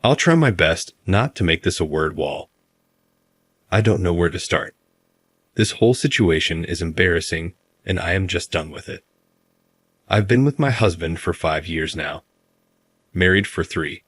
I'll try my best not to make this a word wall. I don't know where to start. This whole situation is embarrassing, and I am just done with it. I've been with my husband for 5 years now. Married for 3.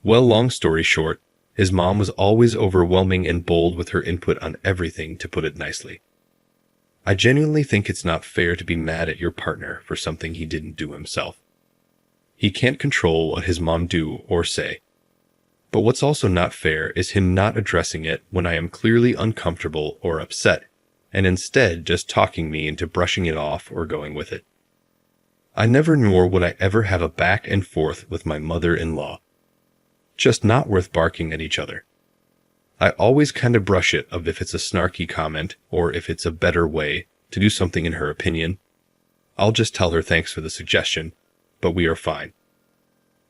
Well, long story short, his mom was always overwhelming and bold with her input on everything, to put it nicely. I genuinely think it's not fair to be mad at your partner for something he didn't do himself. He can't control what his mom do or say. But what's also not fair is him not addressing it when I am clearly uncomfortable or upset, and instead just talking me into brushing it off or going with it. I never nor would I ever have a back and forth with my mother-in-law. Just not worth barking at each other. I always kind of brush it of if it's a snarky comment or if it's a better way to do something in her opinion. I'll just tell her thanks for the suggestion, but we are fine.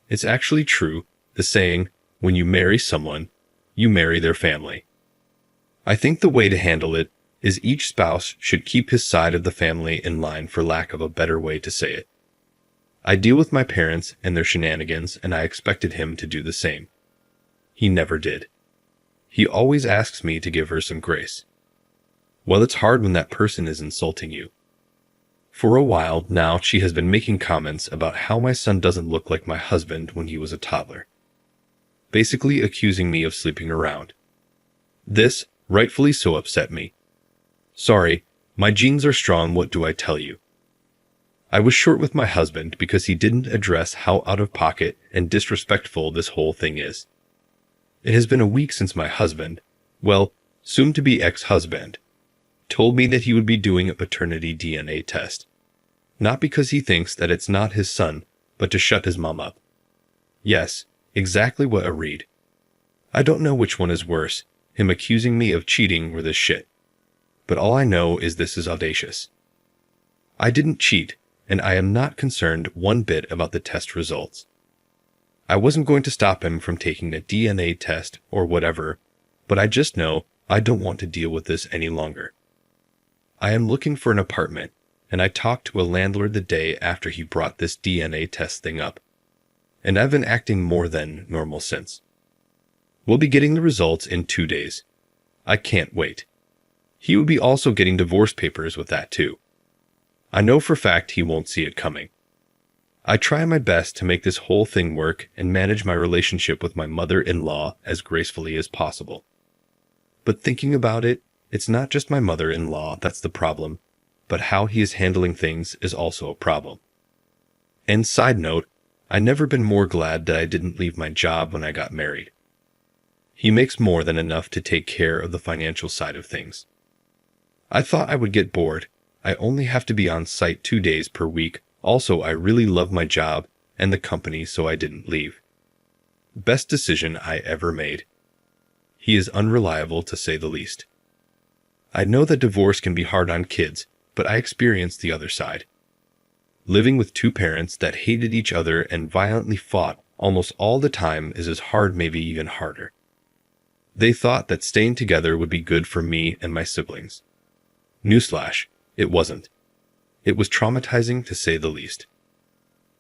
It's actually true, the saying, when you marry someone, you marry their family. I think the way to handle it is each spouse should keep his side of the family in line, for lack of a better way to say it. I deal with my parents and their shenanigans, and I expected him to do the same. He never did. He always asks me to give her some grace. Well, it's hard when that person is insulting you. For a while now, she has been making comments about how my son doesn't look like my husband when he was a toddler. Basically accusing me of sleeping around. This, rightfully so, upset me. Sorry, my genes are strong, what do I tell you? I was short with my husband because he didn't address how out of pocket and disrespectful this whole thing is. It has been a week since my husband, well, soon-to-be ex-husband, told me that he would be doing a paternity DNA test. Not because he thinks that it's not his son, but to shut his mom up. Yes, exactly what I read. I don't know which one is worse, him accusing me of cheating or this shit. But all I know is this is audacious. I didn't cheat, and I am not concerned one bit about the test results. I wasn't going to stop him from taking a DNA test or whatever, but I just know I don't want to deal with this any longer. I am looking for an apartment, and I talked to a landlord the day after he brought this DNA test thing up. And I've been acting more than normal since. We'll be getting the results in 2 days. I can't wait. He will be also getting divorce papers with that too. I know for a fact he won't see it coming. I try my best to make this whole thing work and manage my relationship with my mother-in-law as gracefully as possible. But thinking about it, it's not just my mother-in-law that's the problem, but how he is handling things is also a problem. And side note, I've never been more glad that I didn't leave my job when I got married. He makes more than enough to take care of the financial side of things. I thought I would get bored. I only have to be on site 2 days per week. Also, I really love my job and the company, so I didn't leave. Best decision I ever made. He is unreliable, to say the least. I know that divorce can be hard on kids, but I experienced the other side. Living with 2 parents that hated each other and violently fought almost all the time is as hard, maybe even harder. They thought that staying together would be good for me and my siblings. Newsflash, it wasn't. It was traumatizing, to say the least.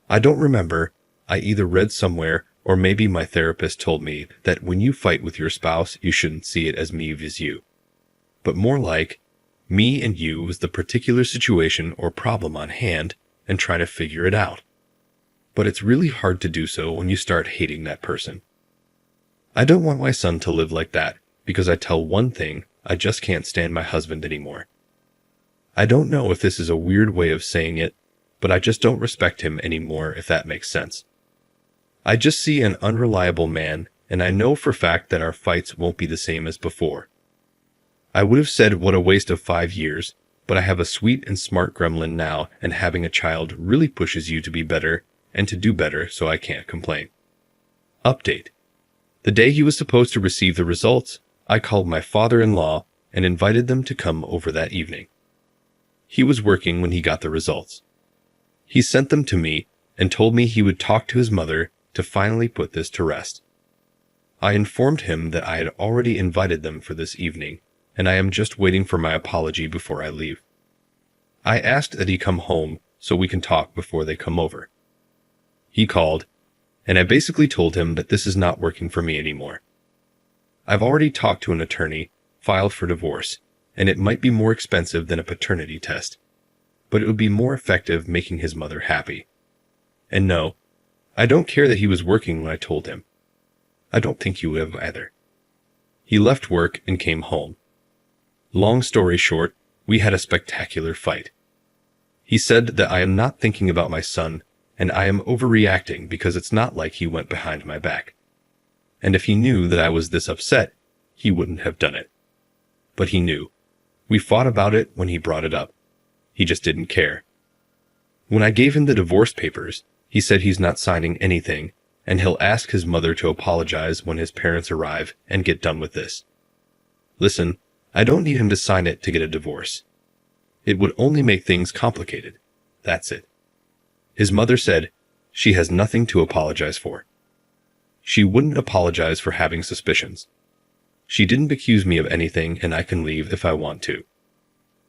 I don't remember, I either read somewhere or maybe my therapist told me that when you fight with your spouse, you shouldn't see it as me vs you. But more like, me and you was the particular situation or problem on hand and try to figure it out. But it's really hard to do so when you start hating that person. I don't want my son to live like that because I tell one thing, I just can't stand my husband anymore. I don't know if this is a weird way of saying it, but I just don't respect him anymore, if that makes sense. I just see an unreliable man, and I know for a fact that our fights won't be the same as before. I would have said what a waste of 5 years, but I have a sweet and smart gremlin now, and having a child really pushes you to be better and to do better, so I can't complain. Update. The day he was supposed to receive the results, I called my father-in-law and invited them to come over that evening. He was working when he got the results. He sent them to me and told me he would talk to his mother to finally put this to rest. I informed him that I had already invited them for this evening, and I am just waiting for my apology before I leave. I asked that he come home so we can talk before they come over. He called, and I basically told him that this is not working for me anymore. I've already talked to an attorney, filed for divorce, and it might be more expensive than a paternity test, but it would be more effective making his mother happy. And no, I don't care that he was working when I told him. I don't think he would have either. He left work and came home. Long story short, we had a spectacular fight. He said that I am not thinking about my son, and I am overreacting because it's not like he went behind my back. And if he knew that I was this upset, he wouldn't have done it. But he knew. We fought about it when he brought it up. He just didn't care. When I gave him the divorce papers, he said he's not signing anything, and he'll ask his mother to apologize when his parents arrive and get done with this. Listen, I don't need him to sign it to get a divorce. It would only make things complicated. That's it. His mother said she has nothing to apologize for. She wouldn't apologize for having suspicions. She didn't accuse me of anything, and I can leave if I want to.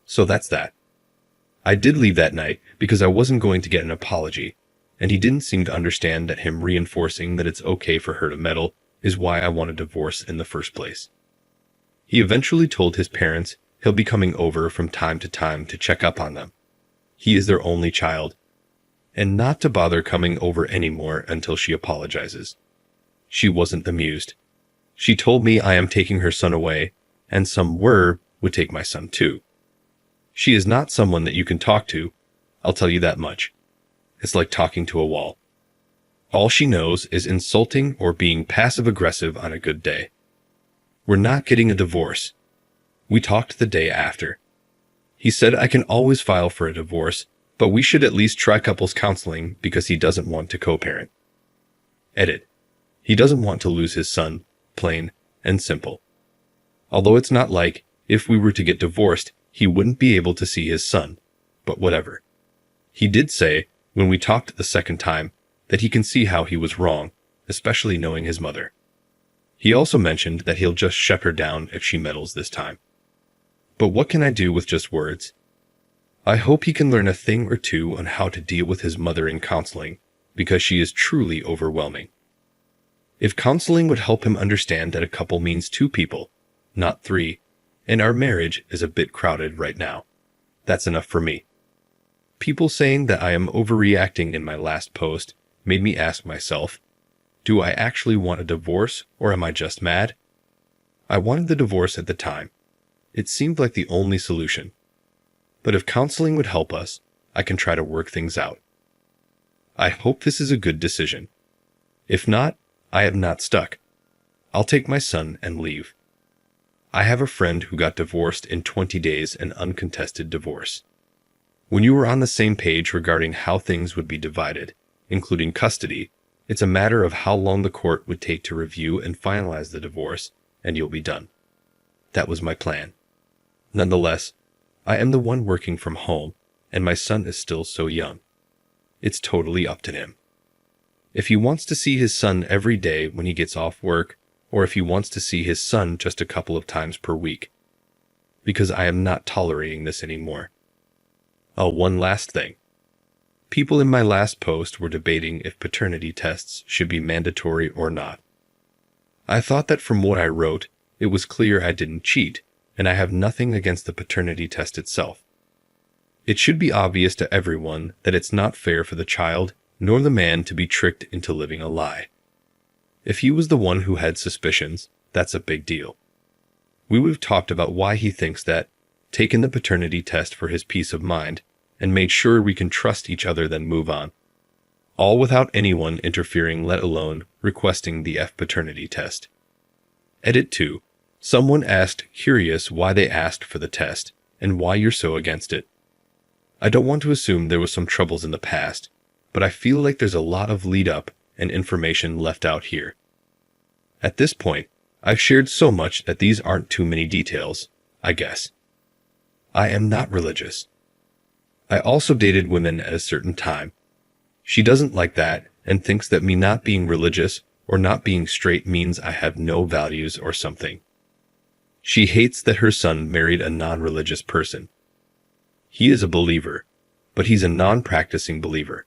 So that's that. I did leave that night because I wasn't going to get an apology, and he didn't seem to understand that him reinforcing that it's okay for her to meddle is why I want a divorce in the first place. He eventually told his parents he'll be coming over from time to time to check up on them. He is their only child, and not to bother coming over anymore until she apologizes. She wasn't amused. She told me I am taking her son away, and some would take my son too. She is not someone that you can talk to, I'll tell you that much. It's like talking to a wall. All she knows is insulting or being passive-aggressive on a good day. We're not getting a divorce. We talked the day after. He said I can always file for a divorce, but we should at least try couples counseling because he doesn't want to co-parent. Edit. He doesn't want to lose his son, plain and simple. Although it's not like, if we were to get divorced, he wouldn't be able to see his son, but whatever. He did say, when we talked the second time, that he can see how he was wrong, especially knowing his mother. He also mentioned that he'll just shut her down if she meddles this time. But what can I do with just words? I hope he can learn a thing or two on how to deal with his mother in counseling, because she is truly overwhelming. If counseling would help him understand that a couple means two people, not three, and our marriage is a bit crowded right now, that's enough for me. People saying that I am overreacting in my last post made me ask myself, do I actually want a divorce or am I just mad? I wanted the divorce at the time. It seemed like the only solution. But if counseling would help us, I can try to work things out. I hope this is a good decision. If not, I am not stuck. I'll take my son and leave. I have a friend who got divorced in 20 days, an uncontested divorce. When you were on the same page regarding how things would be divided, including custody, it's a matter of how long the court would take to review and finalize the divorce, and you'll be done. That was my plan. Nonetheless, I am the one working from home, and my son is still so young. It's totally up to him. If he wants to see his son every day when he gets off work, or if he wants to see his son just a couple of times per week. Because I am not tolerating this anymore. Oh, one last thing. People in my last post were debating if paternity tests should be mandatory or not. I thought that from what I wrote, it was clear I didn't cheat, and I have nothing against the paternity test itself. It should be obvious to everyone that it's not fair for the child nor the man to be tricked into living a lie. If he was the one who had suspicions, that's a big deal. We would have talked about why he thinks that, taken the paternity test for his peace of mind, and made sure we can trust each other then move on. All without anyone interfering, let alone requesting the paternity test. Edit 2. Someone asked, curious why they asked for the test, and why you're so against it. I don't want to assume there was some troubles in the past, but I feel like there's a lot of lead-up and information left out here. At this point, I've shared so much that these aren't too many details, I guess. I am not religious. I also dated women at a certain time. She doesn't like that and thinks that me not being religious or not being straight means I have no values or something. She hates that her son married a non-religious person. He is a believer, but he's a non-practicing believer.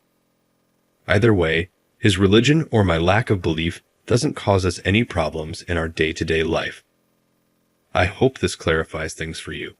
Either way, His religion or my lack of belief doesn't cause us any problems in our day-to-day life. I hope this clarifies things for you.